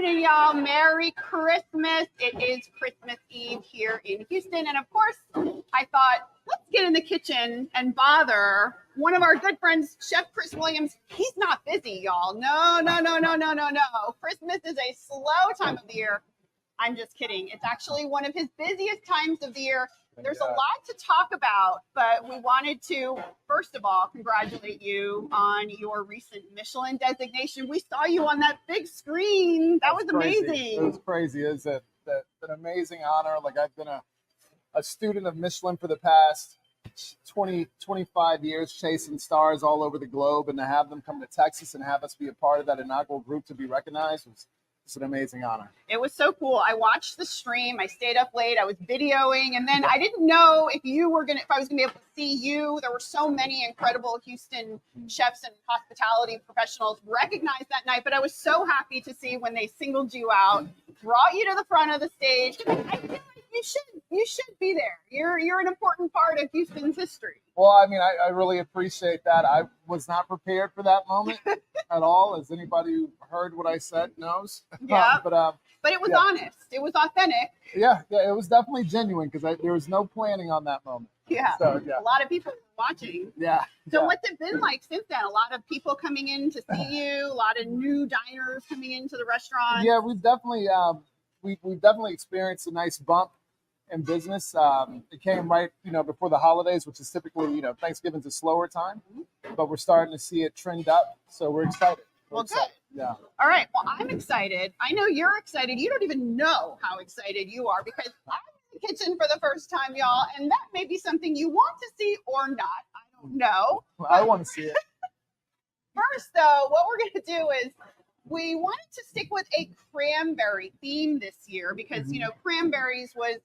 evening, y'all. Merry Christmas. It is Christmas Eve here in Houston. And of course, I thought, let's get in the kitchen and bother one of our good friends, Chef Chris Williams. He's not busy, y'all. No. Christmas is a slow time of the year. I'm just kidding. It's actually one of his busiest times of the year. There's a lot to talk about, but we wanted to, first of all, congratulate you on your recent Michelin designation. We saw you on that big screen. That was amazing. It was crazy. It's an amazing honor. Like, I've been a student of Michelin for the past 25 years, chasing stars all over the globe, and to have them come to Texas and have us be a part of that inaugural group to be recognized was it's an amazing honor. It was so cool. I watched the stream. I stayed up late. I was videoing, and then I didn't know if I was gonna be able to see you. There were so many incredible Houston chefs and hospitality professionals recognized that night. But I was so happy to see when they singled you out, brought you to the front of the stage. I feel like you should be there. You're an important part of Houston's history. Well, I mean, I really appreciate that. I was not prepared for that moment at all, as anybody who heard what I said knows. Yeah, but it was honest. It was authentic. Yeah, it was definitely genuine because there was no planning on that moment. Yeah. So, yeah. A lot of people were watching. Yeah. So what's it been like since then? A lot of people coming in to see you, a lot of new diners coming into the restaurant. Yeah, we've definitely experienced a nice bump in business. It came right, before the holidays, which is typically, Thanksgiving's a slower time, but we're starting to see it trend up. So we're excited. Good. Yeah. All right. Well, I'm excited. I know you're excited. You don't even know how excited you are because I'm in the kitchen for the first time, y'all. And that may be something you want to see or not. I don't know. I want to see it. First, though, what we're going to do is we wanted to stick with a cranberry theme this year because, cranberries was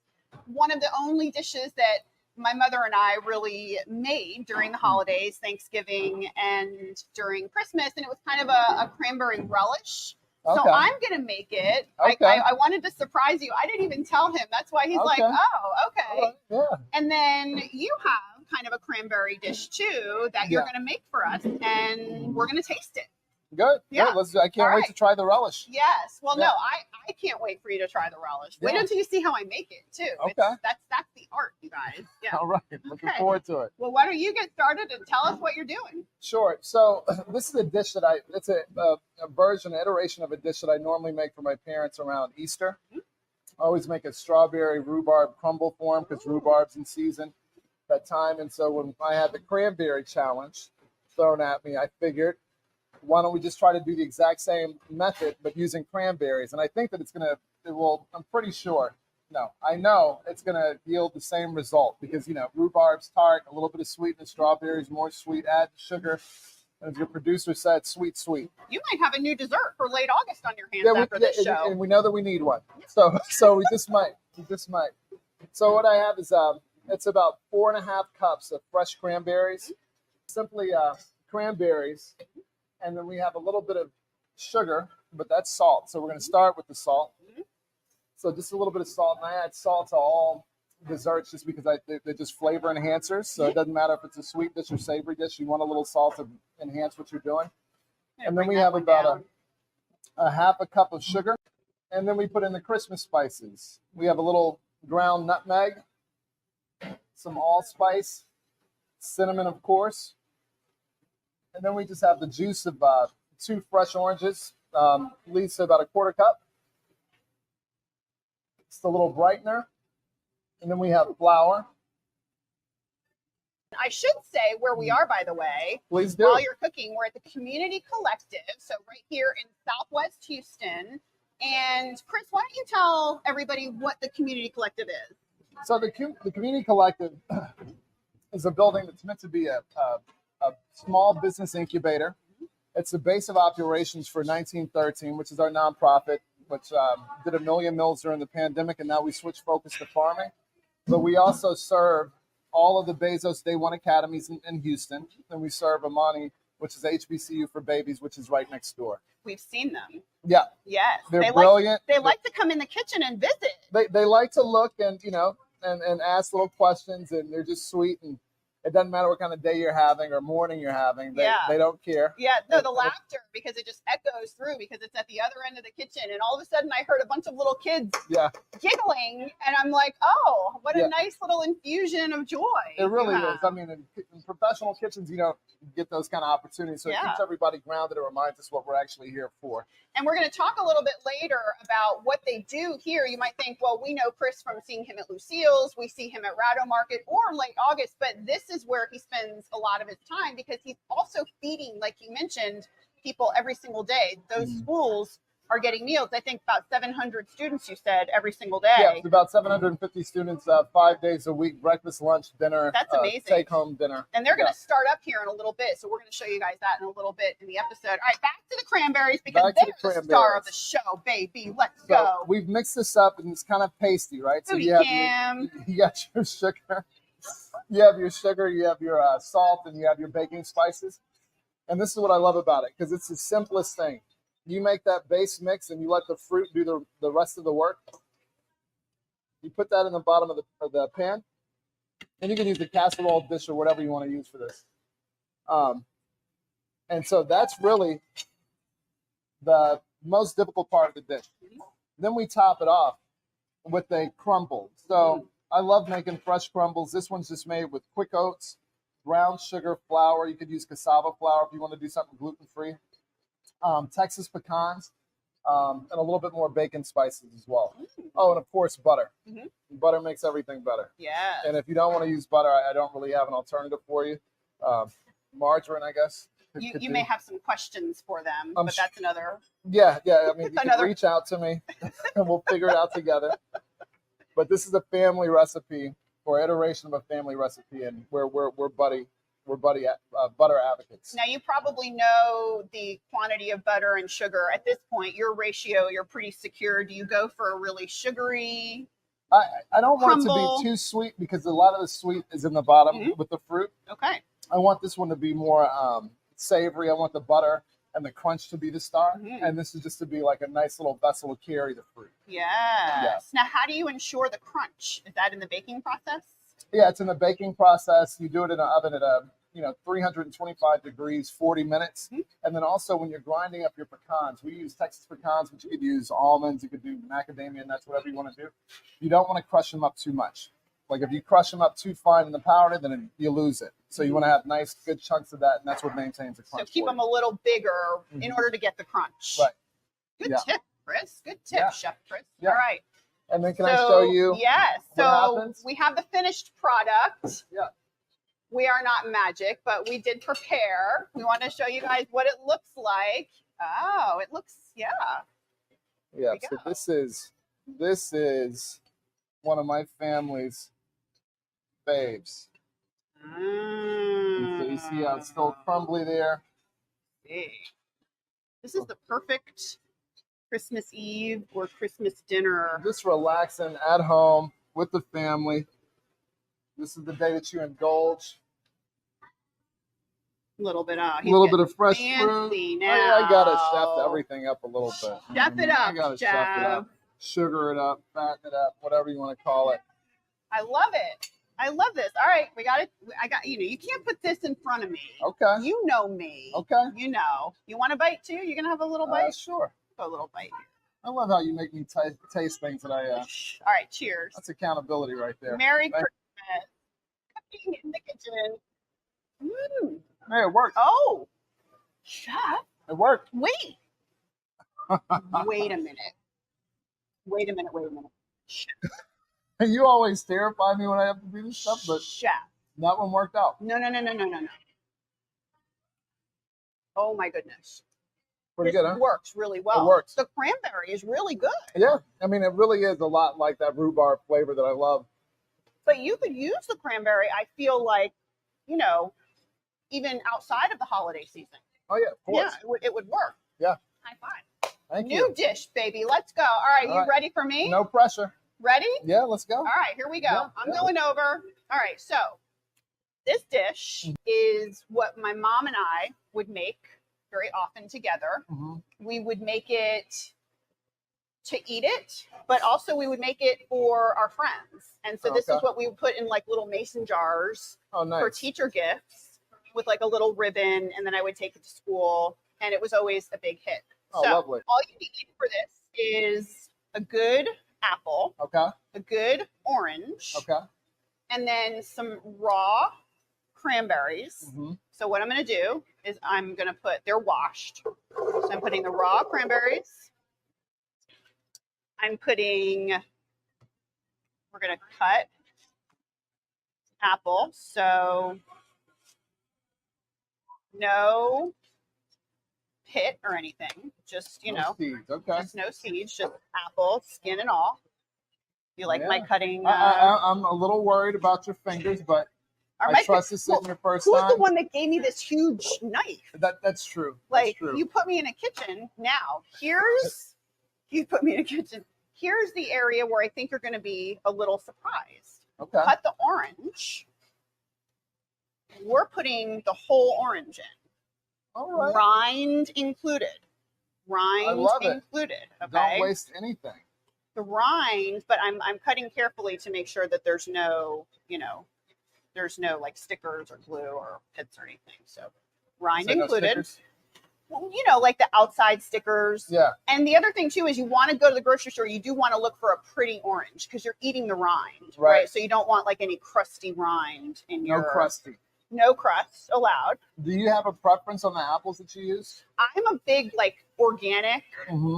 one of the only dishes that my mother and I really made during the holidays, Thanksgiving and during Christmas. And it was kind of a cranberry relish. Okay. So I'm going to make it. Okay. I wanted to surprise you. I didn't even tell him. That's why he's like, oh, okay. Yeah. And then you have kind of a cranberry dish too that you're going to make for us, and we're going to taste it. Good. Yeah. I can't wait to try the relish. Yes. Well, no, I can't wait for you to try the relish. Wait until you see how I make it too. Okay. That's the art, you guys. Yeah. All right. Looking forward to it. Well, why don't you get started and tell us what you're doing? Sure. So this is a dish that it's a version, an iteration of a dish that I normally make for my parents around Easter. I always make a strawberry rhubarb crumble for them because rhubarb's in season that time. And so when I had the cranberry challenge thrown at me, I figured, why don't we just try to do the exact same method, but using cranberries? And I think that I'm pretty sure, I know it's going to yield the same result because, rhubarb's tart, a little bit of sweetness, strawberries, more sweet, add sugar. And as your producer said, sweet. You might have a new dessert for late August on your hands after this show. And we know that we need one. So we just might. So what I have is, it's about 4.5 cups of fresh cranberries, simply cranberries. And then we have a little bit of sugar, but that's salt. So we're going to start with the salt. So just a little bit of salt. And I add salt to all desserts just because they're just flavor enhancers. So it doesn't matter if it's a sweet dish or savory dish. You want a little salt to enhance what you're doing. And then we have about a half a cup of sugar. And then we put in the Christmas spices. We have a little ground nutmeg, some allspice, cinnamon, of course. And then we just have the juice of 2 fresh oranges, leads to about a 1/4 cup. It's a little brightener. And then we have flour. I should say where we are, by the way. Please do. While you're cooking, we're at the Community Collective, so right here in Southwest Houston. And Chris, why don't you tell everybody what the Community Collective is? So the Community Collective is a building that's meant to be a small business incubator. It's the base of operations for 1913, which is our nonprofit, which did 1 million meals during the pandemic, and now we switched focus to farming. But we also serve all of the Bezos Day One Academies in Houston, and we serve Amani, which is HBCU for babies, which is right next door. We've seen them. Yeah. Yes. They're brilliant. They like to come in the kitchen and visit. They like to look and ask little questions, and they're just sweet. And It doesn't matter what kind of day you're having or morning you're having. They don't care. Yeah, no, the laughter, because it just echoes through, because it's at the other end of the kitchen. And all of a sudden I heard a bunch of little kids giggling. And I'm like, oh, what a nice little infusion of joy. It really is. I mean, in professional kitchens, you don't get those kind of opportunities. So it keeps everybody grounded. It reminds us what we're actually here for. And we're going to talk a little bit later about what they do here. You might think, well, we know Chris from seeing him at Lucille's. We see him at Rado Market or Late August, but this is where he spends a lot of his time, because he's also feeding, like you mentioned, people every single day. Those schools are getting meals. I think about 700 students, you said, every single day. Yeah, it's about 750 students, 5 days a week, breakfast, lunch, dinner. That's amazing. Take-home dinner. And they're going to start up here in a little bit, so we're going to show you guys that in a little bit in the episode. All right, back to the cranberries, because they're the star of the show, baby. Let's go. We've mixed this up, and it's kind of pasty, right? So you got your sugar. You have your sugar, you have your salt, and you have your baking spices. And this is what I love about it, because it's the simplest thing. You make that base mix and you let the fruit do the rest of the work. You put that in the bottom of the pan, and you can use the casserole dish or whatever you want to use for this. And so that's really the most difficult part of the dish. Then we top it off with a crumble. So I love making fresh crumbles. This one's just made with quick oats, brown sugar, flour. You could use cassava flour if you want to do something gluten-free. Texas pecans, and a little bit more bacon spices as well. Oh, and of course, butter. Butter makes everything better. Yeah. And if you don't want to use butter, I don't really have an alternative for you. Margarine, I guess. You may have some questions for them, but that's another. Yeah. I mean, you can reach out to me, and we'll figure it out together. But this is a family recipe, or iteration of a family recipe, and we're butter advocates. Now, you probably know the quantity of butter and sugar. At this point, your ratio, you're pretty secure. Do you go for a really sugary? I don't want it to be too sweet, because a lot of the sweet is in the bottom with the fruit. Okay. I want this one to be more savory. I want the butter and the crunch to be the star. And this is just to be like a nice little vessel to carry the fruit. Yes. Now, how do you ensure the crunch? Is that in the baking process? Yeah, it's in the baking process. You do it in an oven at 325 degrees, 40 minutes. And then also when you're grinding up your pecans, we use Texas pecans, but you could use almonds, you could do macadamia nuts, whatever you want to do. You don't want to crush them up too much. Like if you crush them up too fine in the powder, then you lose it. So you want to have nice, good chunks of that, and that's what maintains the crunch. So keep them a little bigger in order to get the crunch. Right. Good tip, Chris. Good tip, Chef Chris. All right. And then can I show you? Yes. What happens? We have the finished product. Yeah. We are not magic, but we did prepare. We want to show you guys what it looks like. Oh, it looks, Yeah, so this is one of my family's faves. So you see how it's still crumbly there? This is the perfect Christmas Eve or Christmas dinner. Just relaxing at home with the family. This is the day that you indulge. A little bit of fresh fruit. Now. I gotta chef everything up a little bit. Chef it up. I gotta chef it up, sugar it up, fatten it up, whatever you want to call it. I love it. I love this. All right, we got it. You can't put this in front of me. Okay. You know me. Okay. You know. You want a bite too? You're gonna have a little bite? Sure. A little bite. I love how you make me taste things that I. All right, cheers. That's accountability right there. Merry Christmas. Cooking in the kitchen. Hey, it worked. Oh, Chef. It worked. Wait a minute. You always terrify me when I have to do this stuff, but Chef. that one worked out. No. Oh my goodness. Pretty good, huh? It works really well. It works. The cranberry is really good. Yeah, I mean, it really is a lot like that rhubarb flavor that I love. But you could use the cranberry, I feel like, even outside of the holiday season. Oh, yeah, of course. Yeah, it would work. Yeah. High five. Thank you. New dish, baby. Let's go. All right, you ready for me? No pressure. Ready? Yeah, let's go. All right, here we go. Yeah, I'm going over. All right, so this dish is what my mom and I would make very often together. We would make it to eat it, but also we would make it for our friends. And so this is what we would put in like little mason jars for teacher gifts with like a little ribbon. And then I would take it to school, and it was always a big hit. Oh, so lovely. all you need for this is a good apple, a good orange, and then some raw cranberries. So what I'm going to do is I'm going to put, they're washed. So I'm putting the raw cranberries. I'm putting, we're going to cut apple. So no pit or anything. Just, you know, seeds. Just no seeds, just apple, skin and all. You like my cutting? I'm a little worried about your fingers, but I trust this in your first time. Who's the one that gave me this huge knife? That's true. Like, you put me in a kitchen now. You put me in a kitchen. Here's the area where I think you're going to be a little surprised. Cut the orange. We're putting the whole orange in. All right. Rind included. I love it. Okay. Don't waste anything. The rind, but I'm cutting carefully to make sure that there's no, there's no like stickers or glue or pits or anything. So rind included. No, well, like the outside stickers. Yeah. And the other thing too is you want to go to the grocery store. You do want to look for a pretty orange because you're eating the rind, right? So you don't want like any crusty rind in your. No crusty. No crust allowed. Do you have a preference on the apples that you use? I'm a big like organic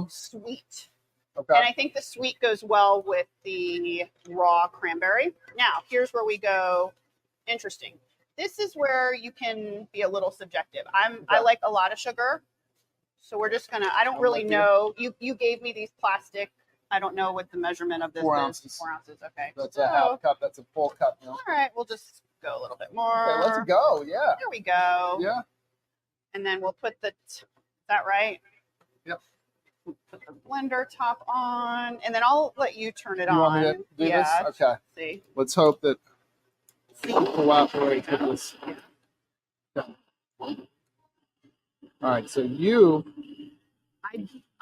sweet. And I think the sweet goes well with the raw cranberry. Now, here's where we go. Interesting. This is where you can be a little subjective. I like a lot of sugar. So we're just gonna, I don't really know. You gave me these plastic. I don't know what the measurement of this 4 is. ounces. 4 ounces, okay. That's a half cup. That's a full cup. All right, we'll just go a little bit more. Okay, let's go. Yeah. There we go. Yeah. And then we'll put is that right? Yep. We'll put the blender top on, and then I'll let you turn it you on. Want me to do this? Okay. See. Let's hope that it cooperates with this. Yeah. All right, so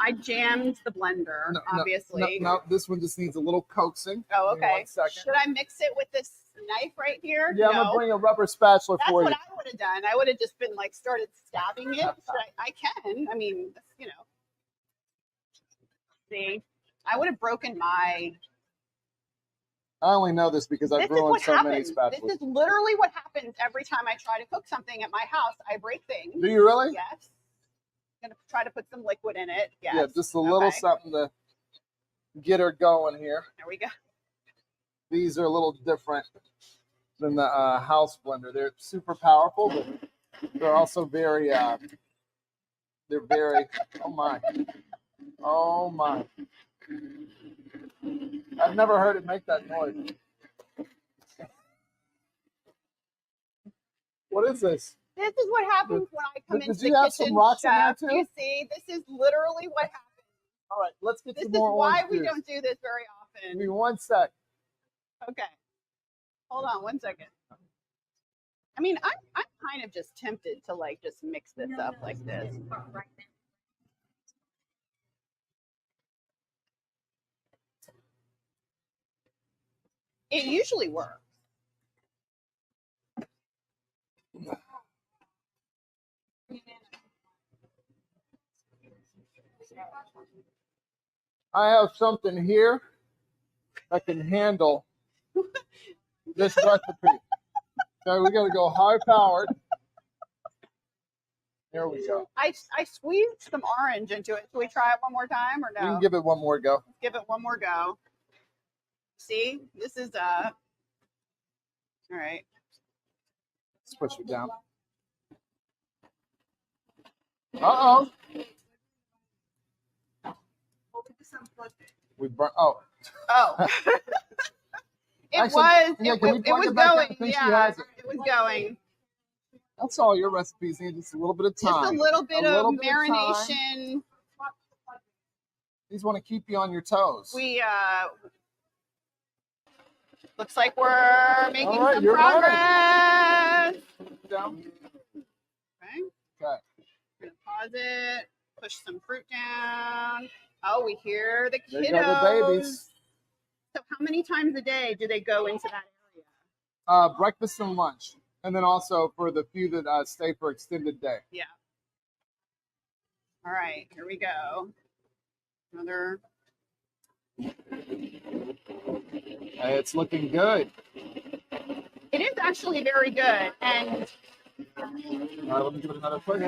I jammed the blender, obviously. No, this one just needs a little coaxing. Oh, okay. 1 second. Should I mix it with this knife right here? Yeah, I'm going to bring a rubber spatula for you. That's what I would have done. I would have just been like started stabbing it. I can. I mean, See, I would have broken my... I only know this because I've ruined so many spatulas. This is literally what happens every time I try to cook something at my house. I break things. Do you really? Yes. I'm going to try to put some liquid in it. Yes. Yeah, just a little something to get her going here. There we go. These are a little different than the house blender. They're super powerful, but they're also very, oh my. I've never heard it make that noise. What is this? This is what happens when I come into the kitchen. Did you have some rocks in there too? You see, this is literally what happens. All right, let's get some more. more orange This is why we don't do this very often. Give me 1 sec. Okay. Hold on 1 second. I mean, I'm kind of just tempted to like just mix this up like this. It usually works. I have something here that can handle this recipe. So we got to go high powered. There we go. I squeezed some orange into it. Should we try it one more time or no? You can give it one more go. Give it one more go. See, this is all right. Let's push it down. Uh-oh. We burnt. Oh. It was going. Yeah, it was going. That's all your recipes need. Just a little bit of time. Just a little bit of marination. These want to keep you on your toes. We looks like we're making some progress. Down. Okay. We're gonna pause it. Push some fruit down. Oh, we hear the There go the kiddos. babies. So how many times a day do they go into that area? Breakfast and lunch. And then also for the few that stay for extended day. Yeah. All right, here we go. Another. It's looking good. It is actually very good. And All right, let me give it another push.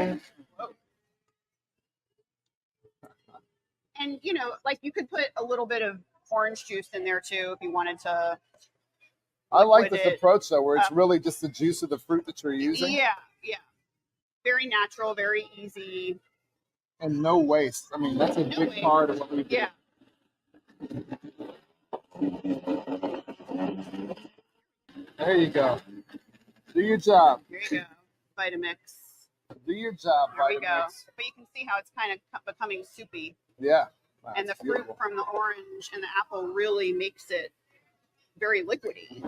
and you know, like you could put a little bit of orange juice in there too if you wanted to. I like liquid this it approach though, where it's up. really just the juice of the fruit that you're using. Yeah, yeah. Very natural, very easy. And no waste. I mean, that's a No big waste. part of what we do. Yeah. There you go. Do your job. There you go. Vitamix. Do your job, There we go. Vitamix. But you can see how it's kind of becoming soupy. Yeah. Wow, And the it's fruit beautiful. from the orange and the apple really makes it very liquidy.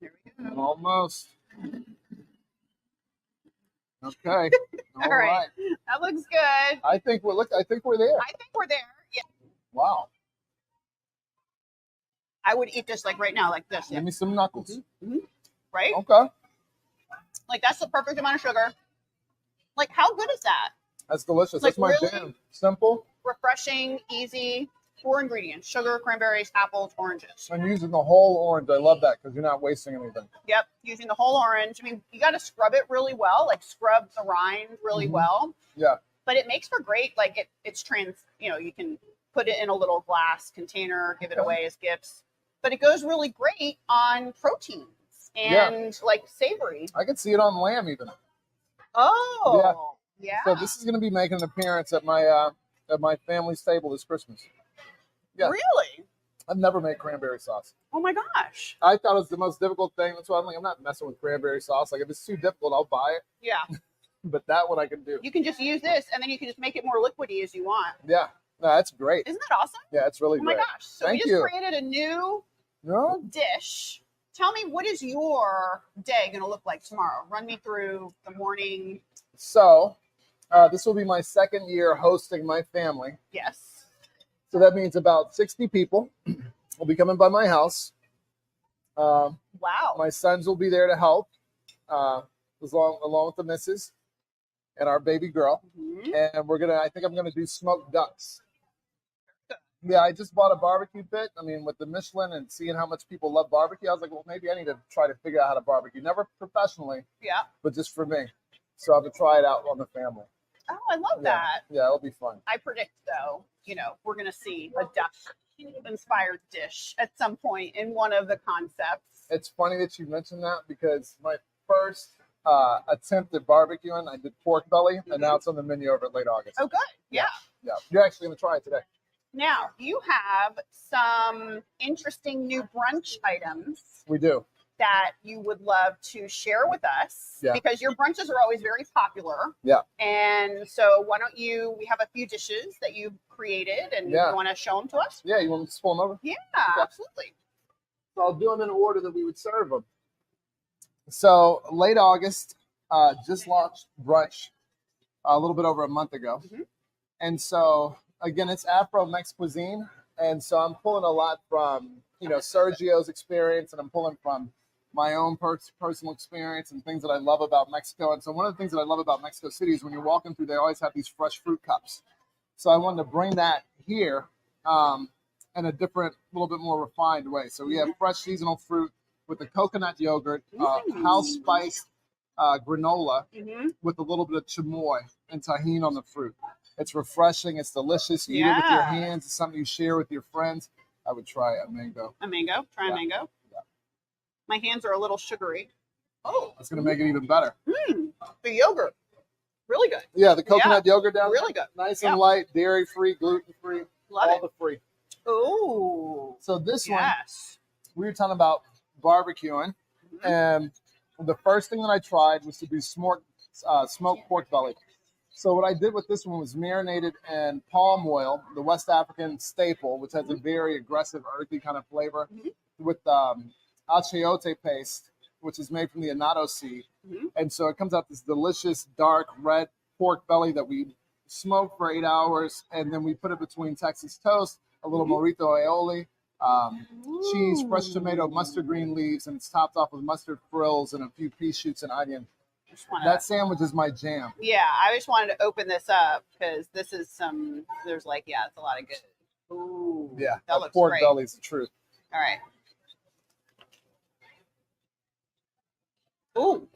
There we go. Almost. Okay. All right. That looks good. I think we're there. I think we're there. Yeah. Wow. I would eat this like right now, like this. Give me some knuckles. Right? Okay. Like that's the perfect amount of sugar. Like how good is that? That's delicious. Like, That's my really? jam. Simple. Refreshing, easy. 4 ingredients: sugar, cranberries, apples, oranges. And using the whole orange. I love that because you're not wasting anything. Yep, using the whole orange. I mean, you got to scrub it really well, like scrub the rind really well. Yeah. But it makes for great, like it's you know, you can put it in a little glass container, give it away as gifts. But it goes really great on proteins and like savory. I can see it on lamb even. Oh, yeah. So this is going to be making an appearance at my family's table this Christmas. Yeah. Really? I've never made cranberry sauce. Oh my gosh. I thought it was the most difficult thing. That's why I'm not messing with cranberry sauce. Like if it's too difficult, I'll buy it. Yeah. But that one I can do. You can just use this and then you can just make it more liquidy as you want. Yeah. No, that's great. Isn't that awesome? Yeah, it's really Oh my great. gosh. So Thank we just you. created a new No? dish. Tell me, what is your day going to look like tomorrow? Run me through the morning. So this will be my second year hosting my family. Yes. So that means about 60 people will be coming by my house. Wow. My sons will be there to help, along with the missus and our baby girl. Mhm. And I think I'm gonna do smoked ducks. Yeah, I just bought a barbecue pit. I mean, with the Michelin and seeing how much people love barbecue, I was like, well, maybe I need to try to figure out how to barbecue. Never professionally, Yeah. but just for me. So I'm gonna try it out on the family. Oh, I love that. Yeah, it'll be fun. I predict, though, you know, we're going to see a duck inspired dish at some point in one of the concepts. It's funny that you mentioned that because my first attempt at barbecuing, I did pork belly, and now it's on the menu over at late August. Oh, good. Yeah. Yeah, you're actually gonna try it today. Now, you have some interesting new brunch items We do. that you would love to share with us because your brunches are always very popular. Yeah. And so why don't we have a few dishes that you've created and you want to show them to us? Yeah, you want me to pull them over? Yeah, Okay. absolutely. So I'll do them in order that we would serve them. So late August, just launched Brunch a little bit over a month ago. Mhm. And so again, it's Afro-Mex cuisine. And so I'm pulling a lot from, Sergio's experience, and I'm pulling from my own personal experience and things that I love about Mexico. And so one of the things that I love about Mexico City is when you're walking through, they always have these fresh fruit cups. So I wanted to bring that here in a different, little bit more refined way. So we have fresh seasonal fruit with the coconut yogurt, house spiced granola with a little bit of chamoy and tahini on the fruit. It's refreshing. It's delicious. You eat it with your hands. It's something you share with your friends. I would try a mango. A mango? Try a mango? Yeah. My hands are a little sugary. Oh. It's going to make it even better. The yogurt. Really good. Yeah, the coconut yogurt down really good. Nice and light, dairy-free, gluten-free. Love all it. the free. Oh. So this one, Yes. we were talking about barbecuing. And the first thing that I tried was to do smoked pork belly. So what I did with this one was marinated in palm oil, the West African staple, which has a very aggressive, earthy kind of flavor, with achiote paste which is made from the annatto seed. Mhm. And so it comes out this delicious dark red pork belly that we smoke for 8 hours, and then we put it between Texas toast, a little morito aioli, cheese, fresh tomato, mustard green leaves, and it's topped off with mustard frills and a few pea shoots and onion. That sandwich is my jam. Yeah, I just wanted to open this up because this is some. There's like, yeah, it's a lot of good. Ooh, Yeah, that looks pork great. belly is the truth. All right. Ooh,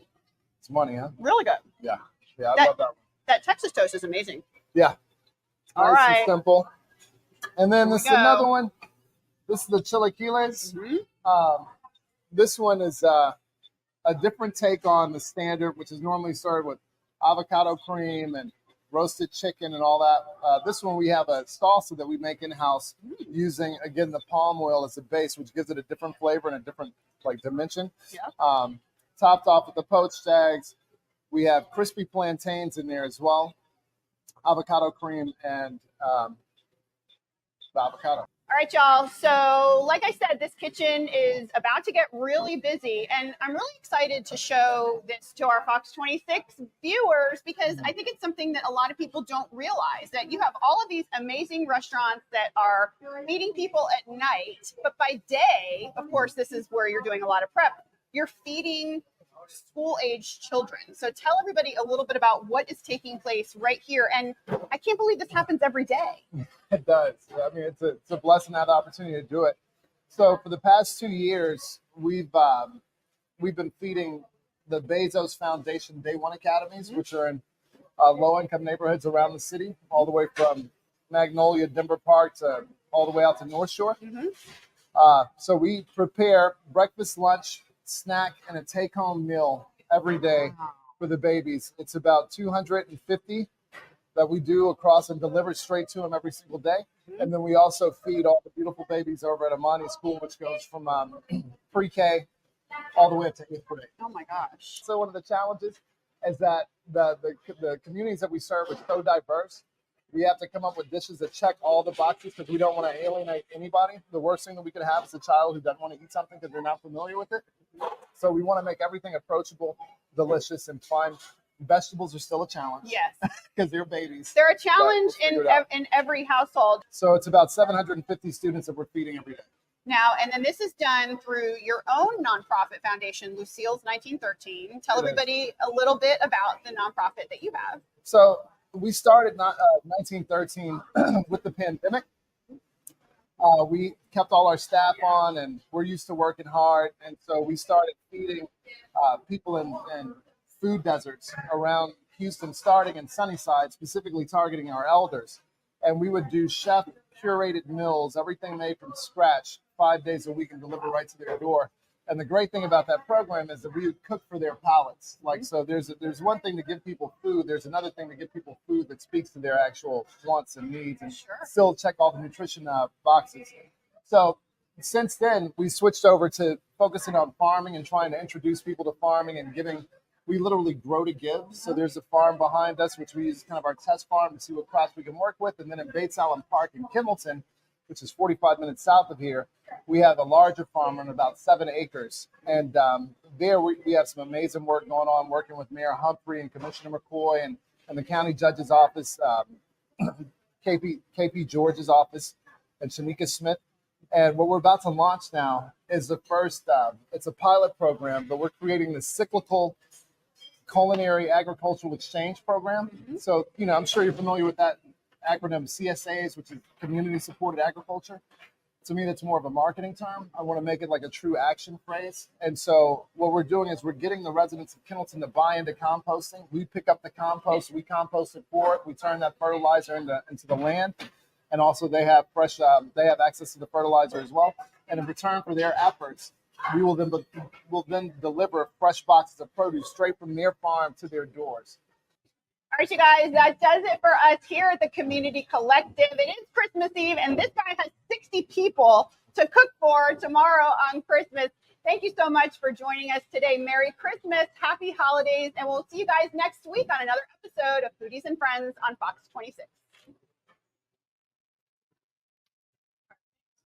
It's money, huh? really good. Yeah, I love that one. That Texas toast is amazing. Yeah, All nice right. and simple. And then Here we this is go. another one. This is the chilaquiles. Mhm. This one is a different take on the standard, which is normally served with avocado cream and roasted chicken and all that. This one we have a salsa that we make in-house using, again, the palm oil as a base, which gives it a different flavor and a different dimension. Yeah. Topped off with the poached eggs. We have crispy plantains in there as well, avocado cream, and the avocado. All right, y'all. So, like I said, this kitchen is about to get really busy, and I'm really excited to show this to our Fox 26 viewers because I think it's something that a lot of people don't realize, that you have all of these amazing restaurants that are feeding people at night, but by day, of course, this is where you're doing a lot of prep. You're feeding school-age children. So tell everybody a little bit about what is taking place right here. And I can't believe this happens every day. It does. I mean, it's a blessing to have the opportunity to do it. So for the past 2 years, we've been feeding the Bezos Foundation Day One Academies, which are in low-income neighborhoods around the city, all the way from Magnolia, Denver Park, to all the way out to North Shore. So we prepare breakfast, lunch, snack, and a take-home meal every day for the babies. It's about 250 that we do across and deliver straight to them every single day. And then we also feed all the beautiful babies over at Amani School, which goes from pre-K all the way up to 8th grade. Oh my gosh. So one of the challenges is that the communities that we serve are so diverse. We have to come up with dishes that check all the boxes because we don't want to alienate anybody. The worst thing that we could have is a child who doesn't want to eat something because they're not familiar with it. So we want to make everything approachable, delicious, and fun. Vegetables are still a challenge. Yes. Because they're babies. They're a challenge But we'll figure it in every household. So it's about 750 students that we're feeding every day. Now, and then this is done through your own nonprofit foundation, Lucille's 1913. Tell everybody a little bit about the nonprofit that you have. So we started 1913 with the pandemic. We kept all our staff on, and we're used to working hard. And so we started feeding people in food deserts around Houston, starting in Sunnyside, specifically targeting our elders. And we would do chef curated meals, everything made from scratch, 5 days a week, and deliver right to their door. And the great thing about that program is that we would cook for their palates. Like, so there's one thing to give people food. There's another thing to give people food that speaks to their actual wants and needs and still check all the nutrition boxes. So since then, we switched over to focusing on farming and trying to introduce people to farming and giving. We literally grow to give. So there's a farm behind us, which we use kind of our test farm to see what crops we can work with. And then in Bates Allen Park in Kimmelton, which is 45 minutes south of here, we have a larger farm on about 7 acres. And there we have some amazing work going on, working with Mayor Humphrey and Commissioner McCoy and the county judge's office, KP George's office, and Shanika Smith. And what we're about to launch now is the first, it's a pilot program, but we're creating the cyclical culinary agricultural exchange program. So, I'm sure you're familiar with that acronym CSAs, which is community supported agriculture. To me, that's more of a marketing term. I want to make it like a true action phrase. And so what we're doing is we're getting the residents of Kendleton to buy into composting. We pick up the compost, we compost it for it, we turn that fertilizer into the land. And also they have they have access to the fertilizer as well. And in return for their efforts, we will then deliver fresh boxes of produce straight from their farm to their doors. All right, you guys, that does it for us here at the Community Collective. It is Christmas Eve, and this guy has 60 people to cook for tomorrow on Christmas. Thank you so much for joining us today. Merry Christmas, happy holidays, and we'll see you guys next week on another episode of Foodies and Friends on Fox 26.